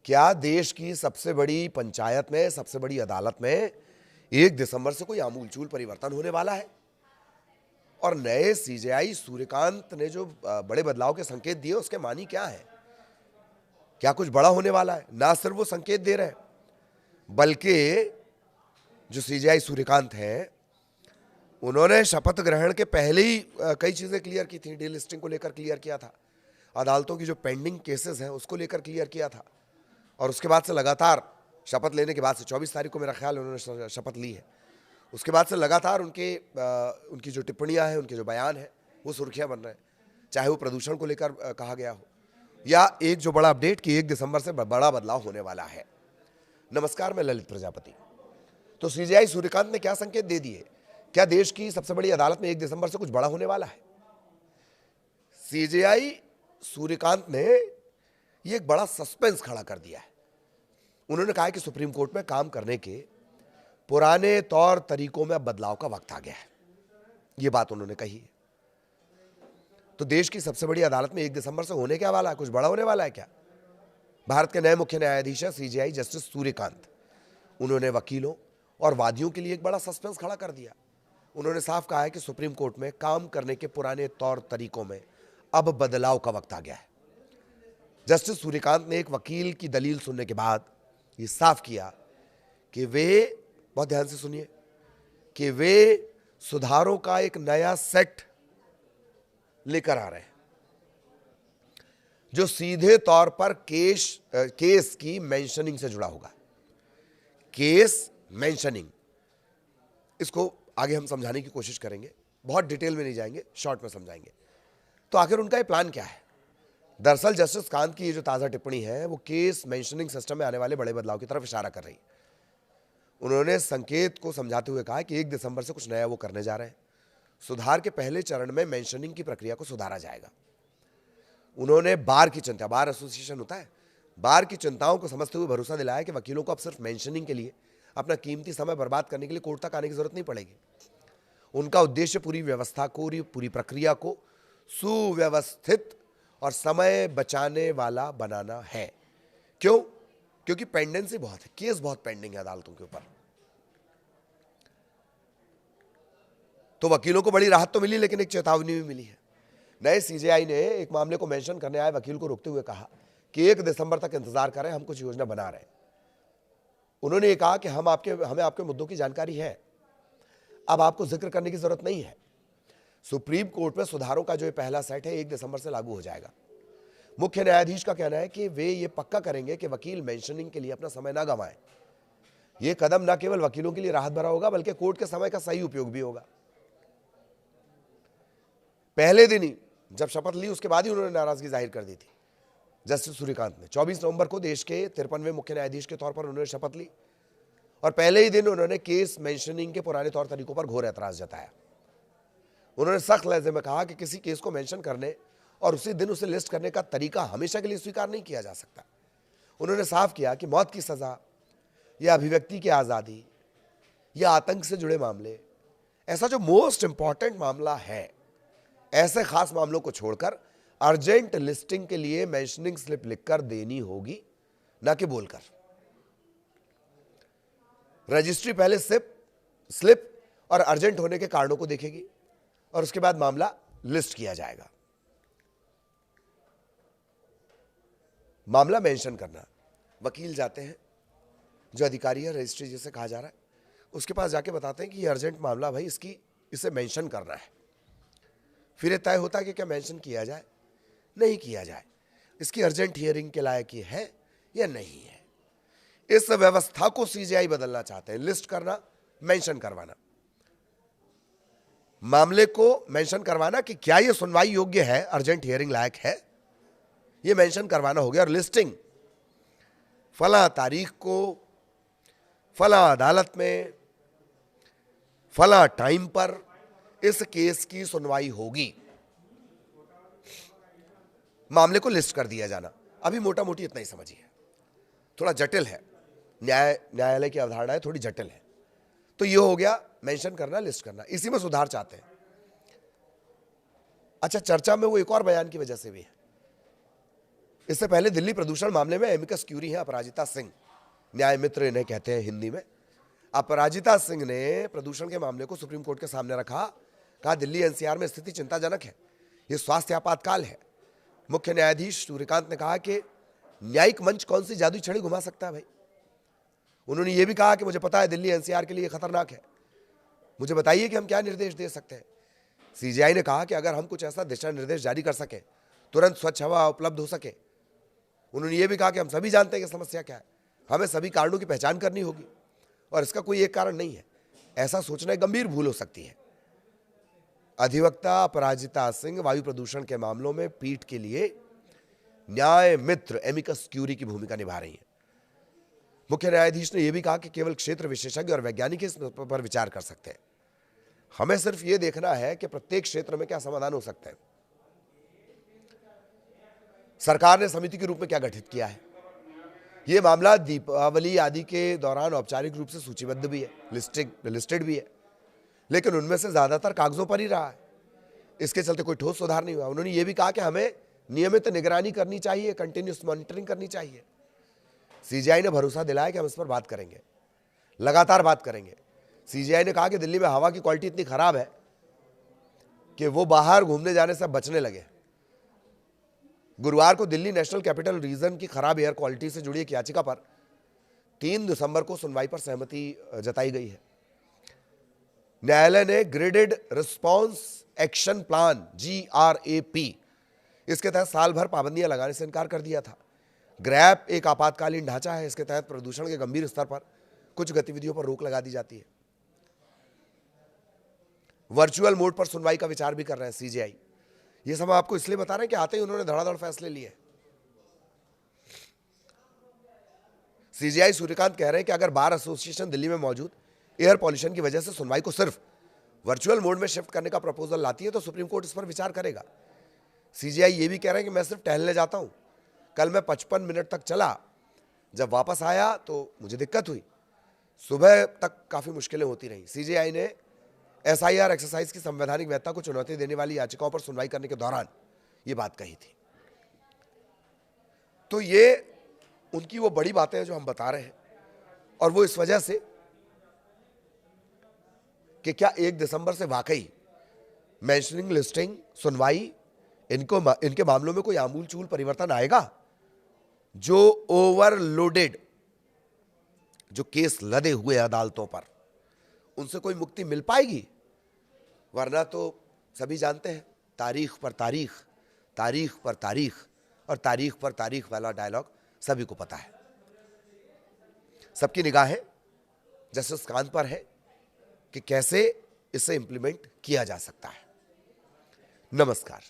क्या देश की सबसे बड़ी पंचायत में, सबसे बड़ी अदालत में 1 दिसंबर से कोई आमूलचूल परिवर्तन होने वाला है? और नए सीजेआई सूर्यकांत ने जो बड़े बदलाव के संकेत दिए उसके मानी क्या है? क्या कुछ बड़ा होने वाला है? ना सिर्फ वो संकेत दे रहे हैं, बल्कि जो सीजेआई सूर्यकांत हैं उन्होंने शपथ ग्रहण के पहले ही कई चीजें क्लियर की थी। डीलिस्टिंग को लेकर क्लियर किया था, अदालतों की जो पेंडिंग केसेस हैं उसको लेकर क्लियर किया था, और उसके बाद से लगातार शपथ लेने के बाद से 24 तारीख को मेरा ख्याल उन्होंने शपथ ली है, उसके बाद से लगातार उनकी जो टिप्पणियां हैं, उनके जो बयान हैं वो सुर्खियां बन रहे हैं, चाहे वो प्रदूषण को लेकर कहा गया हो या एक जो बड़ा अपडेट कि 1 दिसंबर से बड़ा बदलाव होने वाला है। नमस्कार, मैं ललित प्रजापति। तो सीजेआई सूर्यकांत ने क्या संकेत दे दिए? क्या देश की सबसे बड़ी अदालत में 1 दिसंबर से कुछ बड़ा होने वाला है? सीजेआई सूर्यकांत ने ये एक बड़ा सस्पेंस खड़ा कर दिया है। उन्होंने कहा कि सुप्रीम कोर्ट में काम करने के पुराने तौर तरीकों में अब बदलाव का वक्त आ गया है। ये बात उन्होंने कही है। तो देश की सबसे बड़ी अदालत में 1 दिसंबर से होने क्या वाला है? कुछ बड़ा होने वाला है क्या? भारत के नए मुख्य न्यायाधीश है सीजेआई जस्टिस सूर्यकांत। उन्होंने वकीलों और वादियों के लिए एक बड़ा सस्पेंस खड़ा कर दिया। उन्होंने साफ कहा है कि सुप्रीम कोर्ट में काम करने के पुराने तौर तरीकों में अब बदलाव का वक्त आ गया है। जस्टिस सूर्यकांत ने एक वकील की दलील सुनने के बाद ये साफ किया कि वे, बहुत ध्यान से सुनिए, कि वे सुधारों का एक नया सेट लेकर आ रहे हैं जो सीधे तौर पर केस की मेंशनिंग से जुड़ा होगा। केस मेंशनिंग, इसको आगे हम समझाने की कोशिश करेंगे, बहुत डिटेल में नहीं जाएंगे, शॉर्ट में समझाएंगे। तो आखिर उनका ये प्लान क्या है? दरअसल जस्टिस कांत की ये जो ताजा टिप्पणी है वो केस मेंशनिंग सिस्टम में आने वाले बड़े बदलाव की तरफ इशारा कर रही है। उन्होंने संकेत को समझाते हुए कहा कि 1 दिसंबर से कुछ नया वो करने जा रहे हैं। सुधार के पहले चरण में मेंशनिंग की प्रक्रिया को सुधारा जाएगा। उन्होंने बार की चिंता, बार एसोसिएशन होता है, बार की चिंताओं को समझते हुए भरोसा दिलाया कि वकीलों को अब सिर्फ मेंशनिंग के लिए अपना कीमती समय बर्बाद करने के लिए कोर्ट तक आने की जरूरत नहीं पड़ेगी। उनका उद्देश्य पूरी व्यवस्था को, पूरी प्रक्रिया को सुव्यवस्थित और समय बचाने वाला बनाना है। क्यों? क्योंकि पेंडेंसी बहुत है, केस बहुत पेंडिंग है अदालतों के ऊपर। तो वकीलों को बड़ी राहत तो मिली, लेकिन एक चेतावनी भी मिली है। नए सीजेआई ने एक मामले को मेंशन करने आए वकील को रोकते हुए कहा कि 1 दिसंबर तक इंतजार करें, हम कुछ योजना बना रहे हैं। उन्होंने ये कहा कि हमें आपके मुद्दों की जानकारी है, अब आपको जिक्र करने की जरूरत नहीं है। सुप्रीम कोर्ट में सुधारों का जो ये पहला सेट है 1 दिसंबर से लागू हो जाएगा। मुख्य न्यायाधीश का कहना है कि वे ये पक्का करेंगे कि वकील मेंशनिंग के लिए अपना समय ना गंवाएं। ये कदम न केवल वकीलों के लिए राहत भरा होगा, बल्कि कोर्ट के समय का सही उपयोग भी होगा। पहले दिन ही जब शपथ ली उसके बाद ही उन्होंने नाराजगी जाहिर कर दी थी जस्टिस सूर्यकांत ने। 24 नवंबर को देश के 53वें मुख्य न्यायाधीश के तौर पर उन्होंने शपथ ली और पहले ही दिन उन्होंने केस मेंशनिंग के पुराने तौर तरीकों पर घोर ऐतराज जताया। उन्होंने सख्त लहजे में कहा कि किसी केस को मेंशन करने और उसी दिन उसे लिस्ट करने का तरीका हमेशा के लिए स्वीकार नहीं किया जा सकता। उन्होंने साफ किया कि मौत की सजा या अभिव्यक्ति की आजादी या आतंक से जुड़े मामले, ऐसा जो मोस्ट इंपॉर्टेंट मामला है, ऐसे खास मामलों को छोड़कर अर्जेंट लिस्टिंग के लिए मेंशनिंग स्लिप लिखकर देनी होगी, ना कि बोलकर। रजिस्ट्री पहले स्लिप और अर्जेंट होने के कारणों को देखेगी और उसके बाद मामला लिस्ट किया जाएगा। मामला मेंशन करना, वकील जाते हैं, जो अधिकारी है रजिस्ट्री जिसे कहा जा रहा है, उसके पास जाके बताते हैं कि ये अर्जेंट मामला भाई, इसे मेंशन करना है। फिर ये तय होता है कि क्या मेंशन किया जाए, नहीं किया जाए, इसकी अर्जेंट हियरिंग के लायक ये है या नहीं है। इस व्यवस्था को सीजेआई बदलना चाहते हैं। लिस्ट करना, मेंशन करवाना, मामले को मेंशन करवाना कि क्या ये सुनवाई योग्य है, अर्जेंट हियरिंग लायक है, ये मेंशन करवाना हो गया। और लिस्टिंग, फला तारीख को फला अदालत में फला टाइम पर इस केस की सुनवाई होगी, मामले को लिस्ट कर दिया जाना। अभी मोटा मोटी इतना ही समझिए, थोड़ा जटिल है, न्यायालय की अवधारणाएं थोड़ी जटिल है। तो ये हो गया मेंशन करना, लिस्ट करना, इसी में सुधार चाहते हैं। अच्छा, चर्चा में वो एक और बयान की वजह से भी है। इससे पहले दिल्ली प्रदूषण मामले में एमिकस क्यूरी हैं अपराजिता सिंह, न्याय मित्र इन्हें कहते हैं हिंदी में। अपराजिता सिंह ने प्रदूषण के मामले को सुप्रीम कोर्ट के सामने रखा, कहा दिल्ली एनसीआर में स्थिति चिंताजनक है, ये स्वास्थ्य आपातकाल है। मुख्य न्यायाधीश सूर्यकांत ने कहा कि न्यायिक मंच कौन सी जादुई छड़ी घुमा सकता है भाई। उन्होंने ये भी कहा कि मुझे पता है दिल्ली एनसीआर के लिए खतरनाक है, मुझे बताइए कि हम क्या निर्देश दे सकते हैं। सीजेआई ने कहा कि अगर हम कुछ ऐसा दिशा निर्देश जारी कर सके, तुरंत स्वच्छ हवा उपलब्ध हो सके। उन्होंने ये भी कहा कि हम सभी जानते हैं कि समस्या क्या है, हमें सभी कारणों की पहचान करनी होगी और इसका कोई एक कारण नहीं है, ऐसा सोचना एक गंभीर भूल हो सकती है। अधिवक्ता अपराजिता सिंह वायु प्रदूषण के मामलों में पीठ के लिए न्याय मित्र एमिकस क्यूरी की भूमिका निभा रही हैं। मुख्य न्यायाधीश ने यह भी कहा कि केवल क्षेत्र विशेषज्ञ और वैज्ञानिक इस पर विचार कर सकते हैं, हमें सिर्फ यह देखना है कि प्रत्येक क्षेत्र में क्या समाधान हो सकता है। सरकार ने समिति के रूप में क्या गठित किया है, यह मामला दीपावली आदि के दौरान औपचारिक रूप से सूचीबद्ध भी है, लिस्टेड भी है, लेकिन उनमें से ज्यादातर कागजों पर ही रहा है। इसके चलते कोई ठोस सुधार नहीं हुआ। उन्होंने ये भी कहा कि हमें नियमित निगरानी करनी चाहिए, कंटिन्यूस मॉनिटरिंग करनी चाहिए। सीजीआई ने भरोसा दिलाया कि हम इस पर बात करेंगे, लगातार बात करेंगे। सीजीआई ने कहा कि दिल्ली में हवा की क्वालिटी इतनी खराब है कि वो बाहर घूमने जाने से बचने लगे। गुरुवार को दिल्ली नेशनल कैपिटल रीजन की खराब एयर क्वालिटी से जुड़ी एक याचिका पर 3 दिसंबर को सुनवाई पर सहमति जताई गई है। न्यायालय ने graded response action plan GRAP, इसके तहत साल भर पाबंदियां लगाने से इनकार कर दिया था। ग्रैप एक आपातकालीन ढांचा है, इसके तहत प्रदूषण के गंभीर स्तर पर कुछ गतिविधियों पर रोक लगा दी जाती है। वर्चुअल मोड पर सुनवाई का विचार भी कर रहे हैं सीजीआई। ये सब आपको इसलिए बता रहे हैं कि आते ही उन्होंने धड़ाधड़ फैसले लिए। सीजीआई सूर्यकांत कह रहे हैं कि अगर बार एसोसिएशन दिल्ली में मौजूद एयर पॉल्यूशन की वजह से सुनवाई को सिर्फ वर्चुअल मोड में शिफ्ट करने का प्रपोजल लाती है तो सुप्रीम कोर्ट इस पर विचार करेगा। सीजीआई ये भी कह रहे हैं कि मैं सिर्फ टहलने जाता हूं, कल मैं 55 मिनट तक चला, जब वापस आया तो मुझे दिक्कत हुई, सुबह तक काफी मुश्किलें होती रही। सीजीआई ने SIR एक्सरसाइज की संवैधानिक वैधता को चुनौती देने वाली याचिकाओं पर सुनवाई करने के दौरान ये बात कही थी। तो ये उनकी वो बड़ी बातें हैं जो हम बता रहे हैं, और वो इस वजह से कि क्या 1 दिसंबर से वाकई मेंशनिंग, लिस्टिंग, सुनवाई, इनके मामलों में कोई आमूलचूल परिवर्तन आएगा। जो ओवरलोडेड जो केस लदे हुए अदालतों पर, उनसे कोई मुक्ति मिल पाएगी? वरना तो सभी जानते हैं तारीख पर तारीख, तारीख पर तारीख और तारीख पर तारीख वाला डायलॉग सभी को पता है। सबकी निगाहें जस्टिस कांत पर है कि कैसे इसे इंप्लीमेंट किया जा सकता है। नमस्कार।